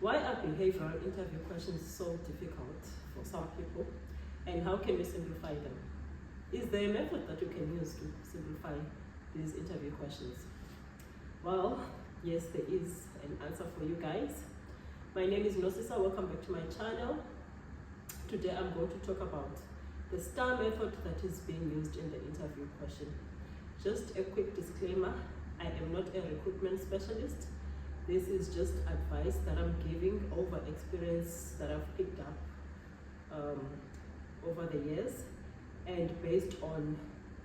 Why are behavioral interview questions so difficult for some people, and how can we simplify them? Is there a method that you can use to simplify these interview questions? Well, yes, there is an answer for you guys. My name is Nosisa, welcome back to my channel. Today I'm going to talk about the STAR method that is being used in the interview question. Just a quick disclaimer, I am not a recruitment specialist. This is just advice that I'm giving over experience that I've picked up over the years and based on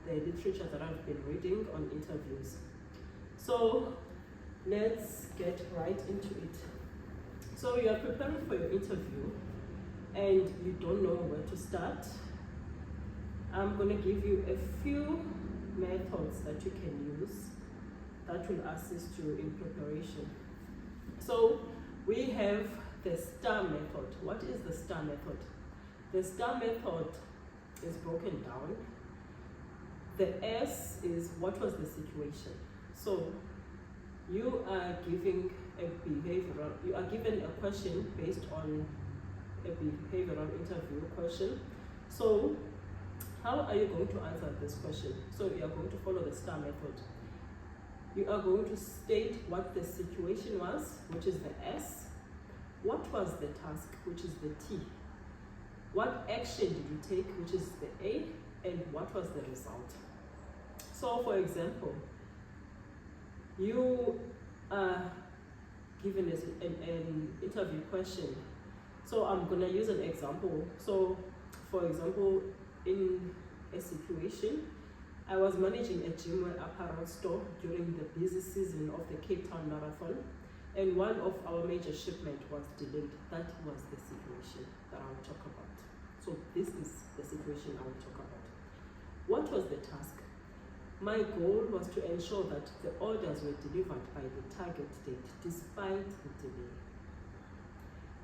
the literature that I've been reading on interviews. So let's get right into it. So you are preparing for your interview and you don't know where to start. I'm going to give you a few methods that you can use that will assist you in preparation. So we have the STAR method. What is the STAR method? The STAR method is broken down. The S is what was the situation. So you are given a question based on a behavioral interview question. So how are you going to answer this question? So you are going to follow the STAR method. You are going to state what the situation was, which is the S. What was the task, which is the T. What action did you take, which is the A, and what was the result? So for example, you are given an interview question. So I'm gonna use an example. So for example, in a situation, I was managing a gym apparel store during the busy season of the Cape Town Marathon, and one of our major shipment was delayed. That was the situation that I will talk about. So this is the situation I will talk about. What was the task? My goal was to ensure that the orders were delivered by the target date despite the delay.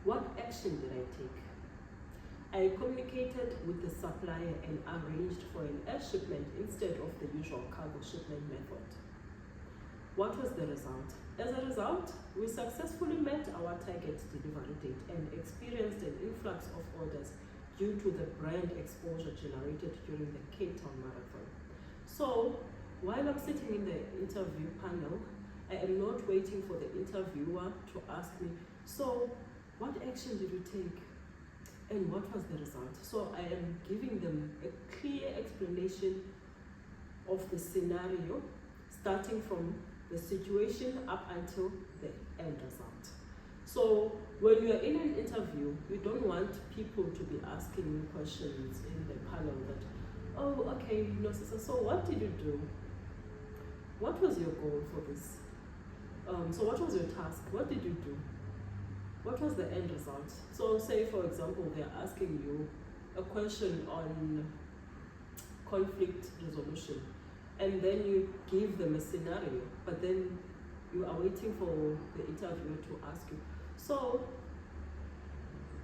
What action did I take? I communicated with the supplier and arranged for an air shipment instead of the usual cargo shipment method. What was the result? As a result, we successfully met our target delivery date and experienced an influx of orders due to the brand exposure generated during the Cape Town Marathon. So, while I'm sitting in the interview panel, I am not waiting for the interviewer to ask me, so what action did you take? And what was the result? So I am giving them a clear explanation of the scenario, starting from the situation up until the end result. So when you are in an interview, you don't want people to be asking you questions in the panel that, oh, okay, so what did you do? What was your goal for this? So what was your task? What did you do? What was the end result? So say, for example, they're asking you a question on conflict resolution, and then you give them a scenario, but then you are waiting for the interviewer to ask you, so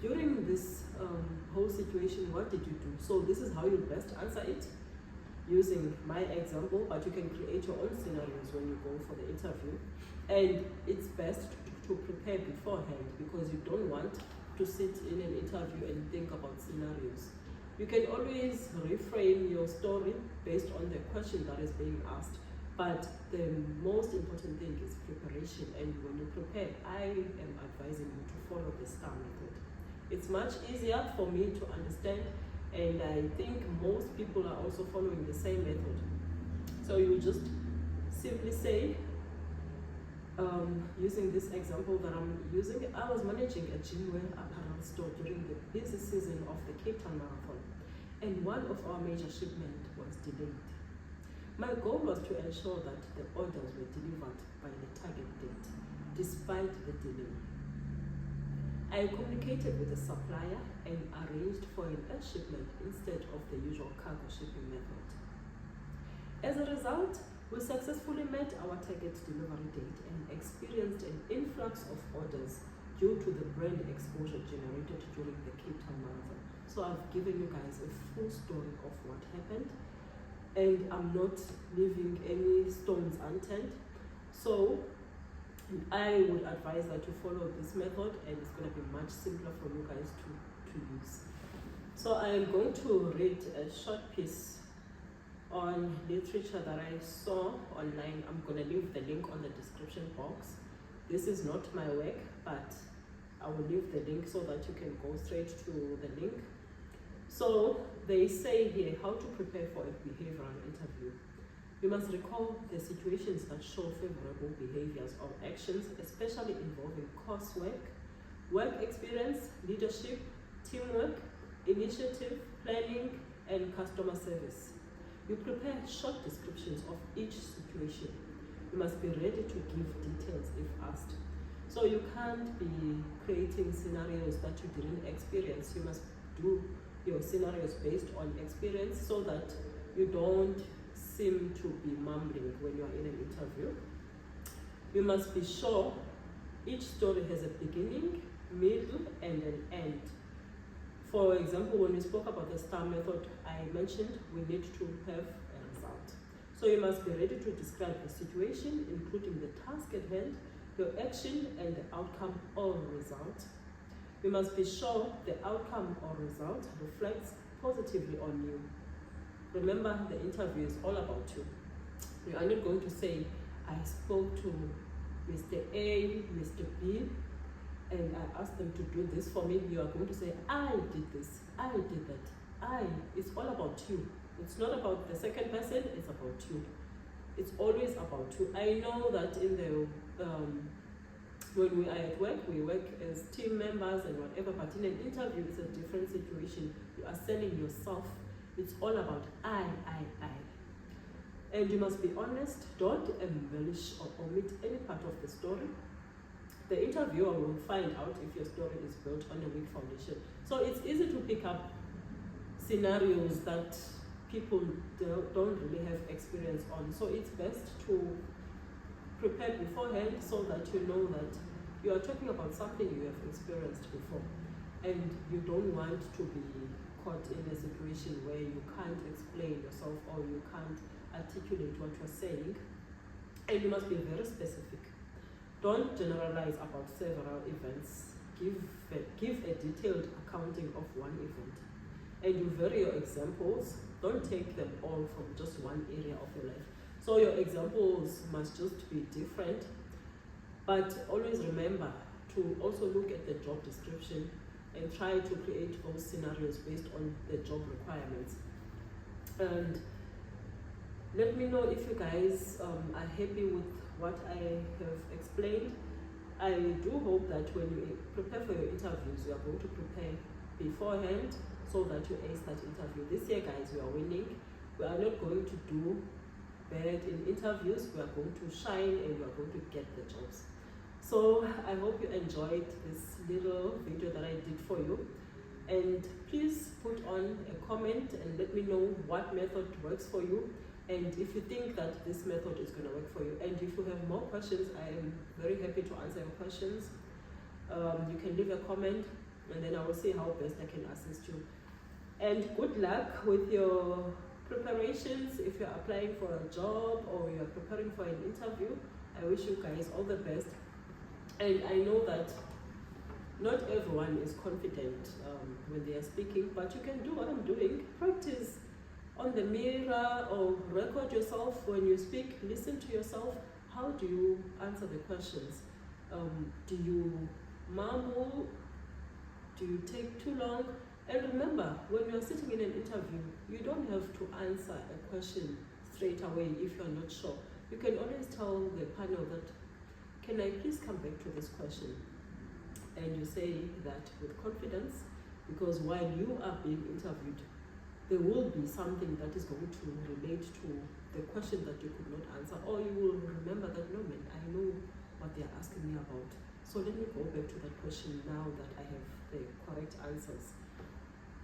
during this whole situation, what did you do? So this is how you best answer it, using my example, but you can create your own scenarios when you go for the interview. And it's best to prepare beforehand, because you don't want to sit in an interview and think about scenarios. You can always reframe your story based on the question that is being asked, but the most important thing is preparation. And when you prepare, I am advising you to follow the STAR method. It's much easier for me to understand, and I think most people are also following the same method. So you just simply say, using this example that I'm using, I was managing a gymwear apparel store during the busy season of the Cape Town Marathon, and one of our major shipments was delayed. My goal was to ensure that the orders were delivered by the target date, despite the delay. I communicated with the supplier and arranged for an air shipment instead of the usual cargo shipping method. As a result, we successfully met our target delivery date and experienced an influx of orders due to the brand exposure generated during the Cape Town Marathon. So I've given you guys a full story of what happened, and I'm not leaving any stones unturned. So And I would advise that you follow this method, and it's going to be much simpler for you guys to use. So I am going to read a short piece on literature that I saw online. I'm going to leave the link on the description box. This is not my work, but I will leave the link so that you can go straight to the link. So they say here how to prepare for a behavioral interview. You must recall the situations that show favorable behaviors or actions, especially involving coursework, work experience, leadership, teamwork, initiative, planning, and customer service. You prepare short descriptions of each situation. You must be ready to give details if asked. So you can't be creating scenarios that you didn't experience. You must do your scenarios based on experience so that you don't seem to be mumbling when you are in an interview. You must be sure each story has a beginning, middle, and an end. For example, when we spoke about the STAR method, I mentioned we need to have a result. So you must be ready to describe the situation, including the task at hand, your action, and the outcome or result. You must be sure the outcome or result reflects positively on you. Remember, the interview is all about you. You are not going to say, I spoke to Mr. A, Mr. B, and I asked them to do this for me. You are going to say, I did this, I did that. It's all about you. It's not about the second person, it's about you. It's always about you. I know that in the when we are at work, we work as team members and whatever, but in an interview, it's a different situation. You are selling yourself. It's all about I. And you must be honest. Don't embellish or omit any part of the story. The interviewer will find out if your story is built on a weak foundation. So it's easy to pick up scenarios that people don't really have experience on. So it's best to prepare beforehand so that you know that you are talking about something you have experienced before. And you don't want to be caught in a situation where you can't explain yourself or you can't articulate what you're saying. And you must be very specific. Don't generalize about several events. Give a detailed accounting of one event. And you vary your examples. Don't take them all from just one area of your life. So your examples must just be different. But always remember to also look at the job description and try to create those scenarios based on the job requirements. And let me know if you guys are happy with what I have explained. I do hope that when you prepare for your interviews, you are going to prepare beforehand so that you ace that interview. This year, guys, we are winning. We are not going to do bad in interviews. We are going to shine and we are going to get the jobs. So I hope you enjoyed this little video that I did for you. And please put on a comment and let me know what method works for you. And if you think that this method is going to work for you, and if you have more questions, I am very happy to answer your questions. You can leave a comment and then I will see how best I can assist you. And good luck with your preparations. If you're applying for a job or you're preparing for an interview, I wish you guys all the best. And I know that not everyone is confident when they are speaking, but you can do what I'm doing. Practice on the mirror or record yourself when you speak. Listen to yourself. How do you answer the questions? Do you mumble? Do you take too long? And remember, when you're sitting in an interview, you don't have to answer a question straight away if you're not sure. You can always tell the panel that, can I please come back to this question? And you say that with confidence, because while you are being interviewed, there will be something that is going to relate to the question that you could not answer, or you will remember that, no man, I know what they're asking me about. So let me go back to that question now that I have the correct answers.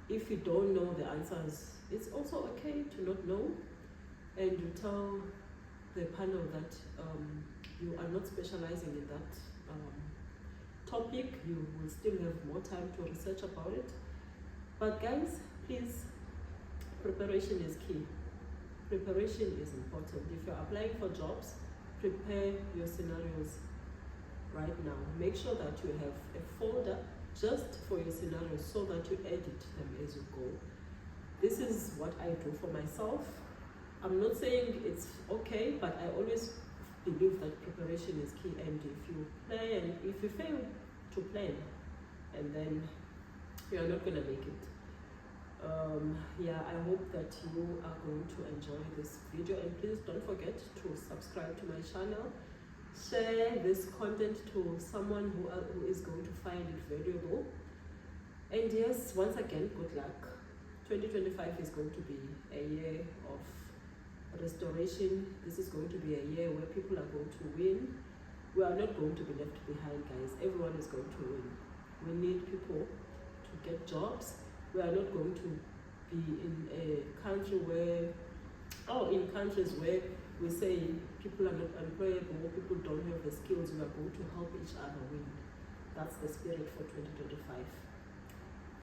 If you don't know the answers, it's also okay to not know, and you tell the panel that you are not specializing in that topic. You will still have more time to research about it. But guys, please, preparation is key. Preparation is important. If you're applying for jobs, prepare your scenarios right now. Make sure that you have a folder just for your scenarios so that you edit them as you go. This is what I do for myself. I'm not saying it's okay, but I always believe that preparation is key, and if you plan, if you fail to plan, and then you are not going to make it. Yeah, I hope that you are going to enjoy this video, and please don't forget to subscribe to my channel. Share this content to someone who is going to find it valuable. And yes, once again, good luck. 2025 is going to be a year of restoration. This is going to be a year where people are going to win. We are not going to be left behind, guys. Everyone is going to win. We need people to get jobs. We are not going to be in a country where, in countries where we say people are not employable, people don't have the skills. We are going to help each other win. That's the spirit for 2025.